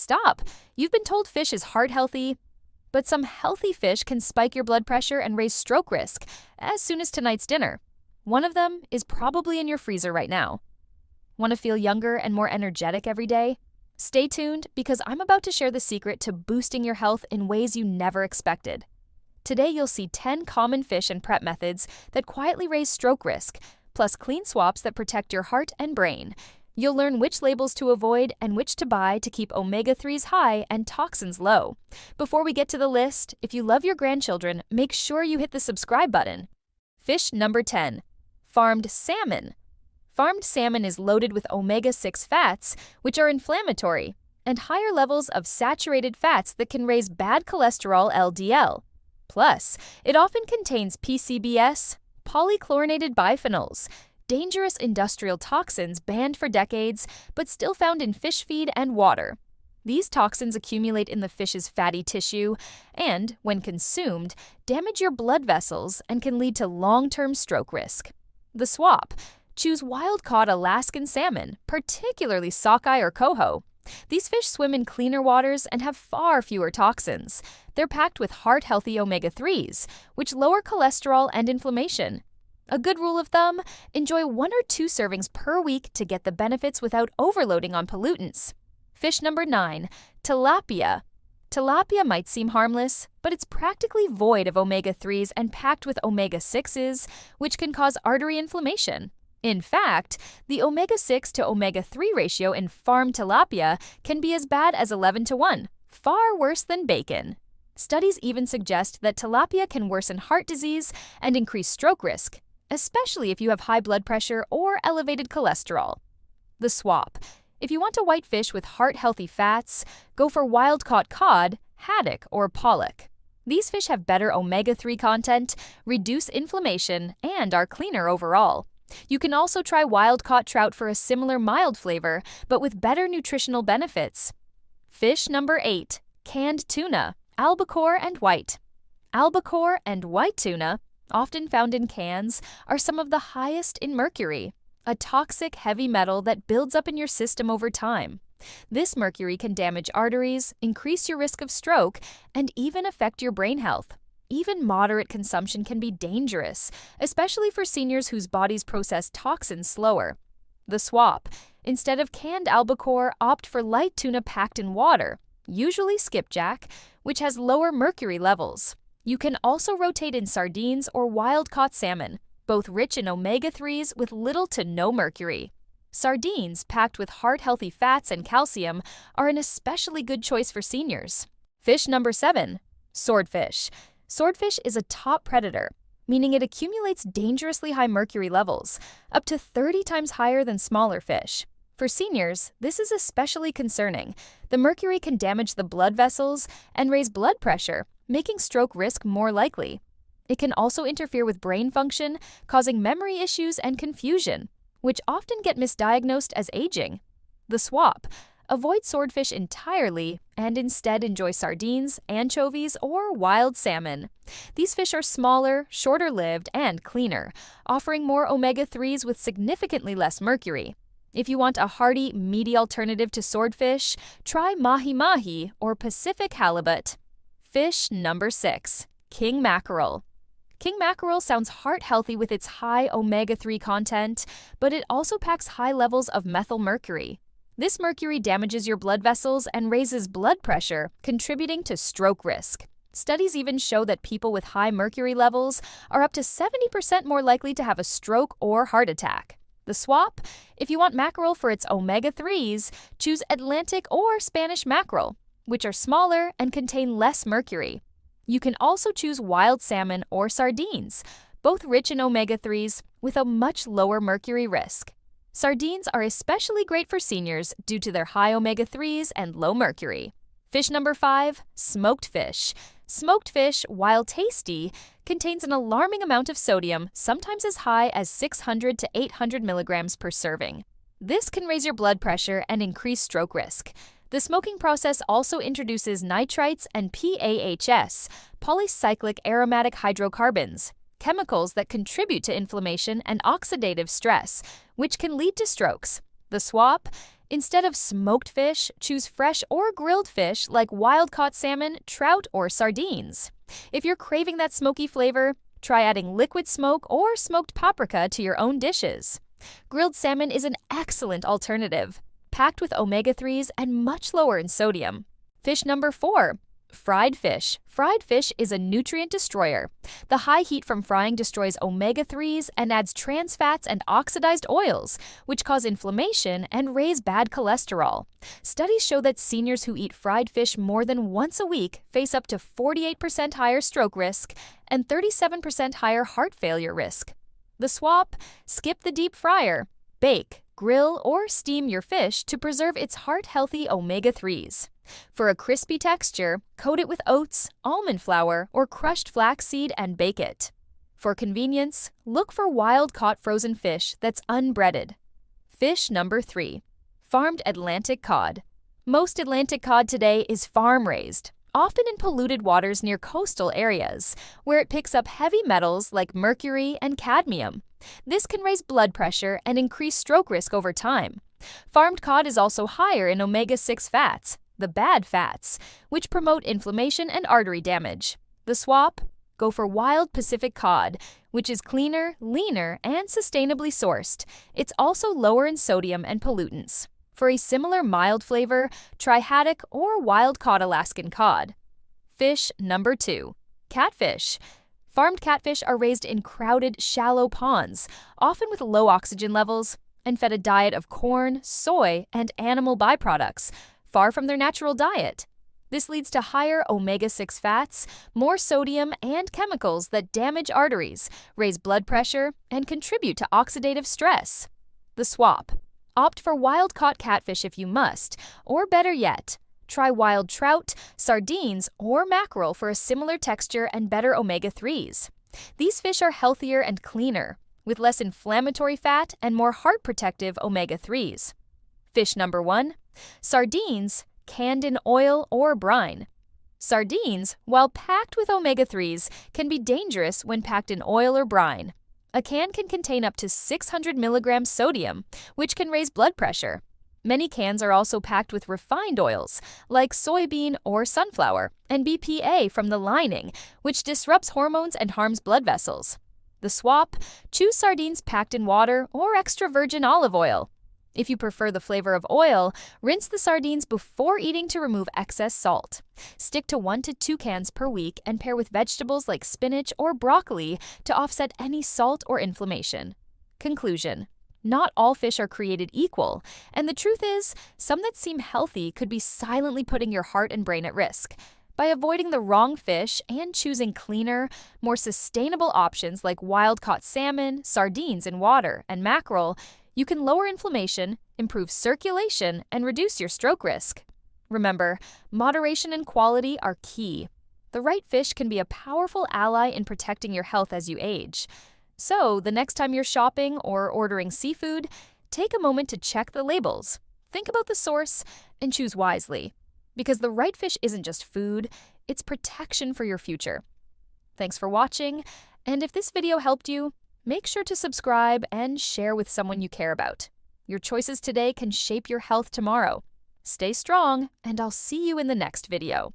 Stop! You've been told fish is heart healthy, but some healthy fish can spike your blood pressure and raise stroke risk as soon as tonight's dinner. One of them is probably in your freezer right now. Want to feel younger and more energetic every day? Stay tuned because I'm about to share the secret to boosting your health in ways you never expected. Today you'll see 10 common fish and prep methods that quietly raise stroke risk, plus clean swaps that protect your heart and brain. You'll learn which labels to avoid and which to buy to keep omega-3s high and toxins low. Before we get to the list, if you love your grandchildren, make sure you hit the subscribe button. Fish number 10. Farmed salmon. Farmed salmon is loaded with omega-6 fats, which are inflammatory, and higher levels of saturated fats that can raise bad cholesterol LDL. Plus, it often contains PCBs, polychlorinated biphenyls, dangerous industrial toxins banned for decades but still found in fish feed and water. These toxins accumulate in the fish's fatty tissue and, when consumed, damage your blood vessels and can lead to long-term stroke risk. The swap. Choose wild-caught Alaskan salmon, particularly sockeye or coho. These fish swim in cleaner waters and have far fewer toxins. They're packed with heart-healthy omega-3s, which lower cholesterol and inflammation. A good rule of thumb, enjoy 1 or 2 servings per week to get the benefits without overloading on pollutants. Fish number 9, tilapia. Tilapia might seem harmless, but it's practically void of omega-3s and packed with omega-6s, which can cause artery inflammation. In fact, the omega-6 to omega-3 ratio in farmed tilapia can be as bad as 11:1, far worse than bacon. Studies even suggest that tilapia can worsen heart disease and increase stroke risk, especially if you have high blood pressure or elevated cholesterol. The swap. If you want a white fish with heart-healthy fats, go for wild-caught cod, haddock, or pollock. These fish have better omega-3 content, reduce inflammation, and are cleaner overall. You can also try wild-caught trout for a similar mild flavor, but with better nutritional benefits. Fish number 8, canned tuna, albacore and white. Albacore and white tuna, often found in cans, are some of the highest in mercury, a toxic heavy metal that builds up in your system over time. This mercury can damage arteries, increase your risk of stroke, and even affect your brain health. Even moderate consumption can be dangerous, especially for seniors whose bodies process toxins slower. The swap. Instead of canned albacore, opt for light tuna packed in water, usually skipjack, which has lower mercury levels. You can also rotate in sardines or wild-caught salmon, both rich in omega-3s with little to no mercury. Sardines, packed with heart-healthy fats and calcium, are an especially good choice for seniors. Fish number 7, swordfish. Swordfish is a top predator, meaning it accumulates dangerously high mercury levels, up to 30 times higher than smaller fish. For seniors, this is especially concerning. The mercury can damage the blood vessels and raise blood pressure, making stroke risk more likely. It can also interfere with brain function, causing memory issues and confusion, which often get misdiagnosed as aging. The swap. Avoid swordfish entirely and instead enjoy sardines, anchovies, or wild salmon. These fish are smaller, shorter-lived, and cleaner, offering more omega-3s with significantly less mercury. If you want a hearty, meaty alternative to swordfish, try mahi-mahi or Pacific halibut. Fish number 6, king mackerel. King mackerel sounds heart-healthy with its high omega-3 content, but it also packs high levels of methylmercury. This mercury damages your blood vessels and raises blood pressure, contributing to stroke risk. Studies even show that people with high mercury levels are up to 70% more likely to have a stroke or heart attack. The swap? If you want mackerel for its omega-3s, choose Atlantic or Spanish mackerel, which are smaller and contain less mercury. You can also choose wild salmon or sardines, both rich in omega-3s with a much lower mercury risk. Sardines are especially great for seniors due to their high omega-3s and low mercury. Fish number 5, smoked fish. Smoked fish, while tasty, contains an alarming amount of sodium, sometimes as high as 600 to 800 milligrams per serving. This can raise your blood pressure and increase stroke risk. The smoking process also introduces nitrites and PAHs, polycyclic aromatic hydrocarbons, chemicals that contribute to inflammation and oxidative stress, which can lead to strokes. The swap? Instead of smoked fish, choose fresh or grilled fish like wild-caught salmon, trout, or sardines. If you're craving that smoky flavor, try adding liquid smoke or smoked paprika to your own dishes. Grilled salmon is an excellent alternative, packed with omega-3s and much lower in sodium. Fish number 4. Fried fish. Fried fish is a nutrient destroyer. The high heat from frying destroys omega-3s and adds trans fats and oxidized oils, which cause inflammation and raise bad cholesterol. Studies show that seniors who eat fried fish more than once a week face up to 48% higher stroke risk and 37% higher heart failure risk. The swap? Skip the deep fryer. Bake, grill, or steam your fish to preserve its heart-healthy omega-3s. For a crispy texture, coat it with oats, almond flour, or crushed flaxseed and bake it. For convenience, look for wild-caught frozen fish that's unbreaded. Fish number 3. Farmed Atlantic cod. Most Atlantic cod today is farm-raised, often in polluted waters near coastal areas, where it picks up heavy metals like mercury and cadmium. This can raise blood pressure and increase stroke risk over time. Farmed cod is also higher in omega-6 fats, the bad fats, which promote inflammation and artery damage. The swap? Go for wild Pacific cod, which is cleaner, leaner, and sustainably sourced. It's also lower in sodium and pollutants. For a similar mild flavor, try haddock or wild-caught Alaskan cod. Fish number 2. Catfish. Farmed catfish are raised in crowded, shallow ponds, often with low oxygen levels, and fed a diet of corn, soy, and animal byproducts, far from their natural diet. This leads to higher omega-6 fats, more sodium, and chemicals that damage arteries, raise blood pressure, and contribute to oxidative stress. The swap? Opt for wild-caught catfish if you must, or better yet, try wild trout, sardines, or mackerel for a similar texture and better omega-3s. These fish are healthier and cleaner, with less inflammatory fat and more heart-protective omega-3s. Fish number 1. Sardines, canned in oil or brine. Sardines, while packed with omega-3s, can be dangerous when packed in oil or brine. A can can contain up to 600 milligrams sodium, which can raise blood pressure. Many cans are also packed with refined oils, like soybean or sunflower, and BPA from the lining, which disrupts hormones and harms blood vessels. The swap? Choose sardines packed in water or extra virgin olive oil. If you prefer the flavor of oil, rinse the sardines before eating to remove excess salt. Stick to 1 to 2 cans per week and pair with vegetables like spinach or broccoli to offset any salt or inflammation. Conclusion: not all fish are created equal, and the truth is, some that seem healthy could be silently putting your heart and brain at risk. By avoiding the wrong fish and choosing cleaner, more sustainable options like wild-caught salmon, sardines in water, and mackerel, you can lower inflammation, improve circulation, and reduce your stroke risk. Remember, moderation and quality are key. The right fish can be a powerful ally in protecting your health as you age. So, the next time you're shopping or ordering seafood, take a moment to check the labels, think about the source, and choose wisely. Because the right fish isn't just food, it's protection for your future. Thanks for watching, and if this video helped you, make sure to subscribe and share with someone you care about. Your choices today can shape your health tomorrow. Stay strong, and I'll see you in the next video.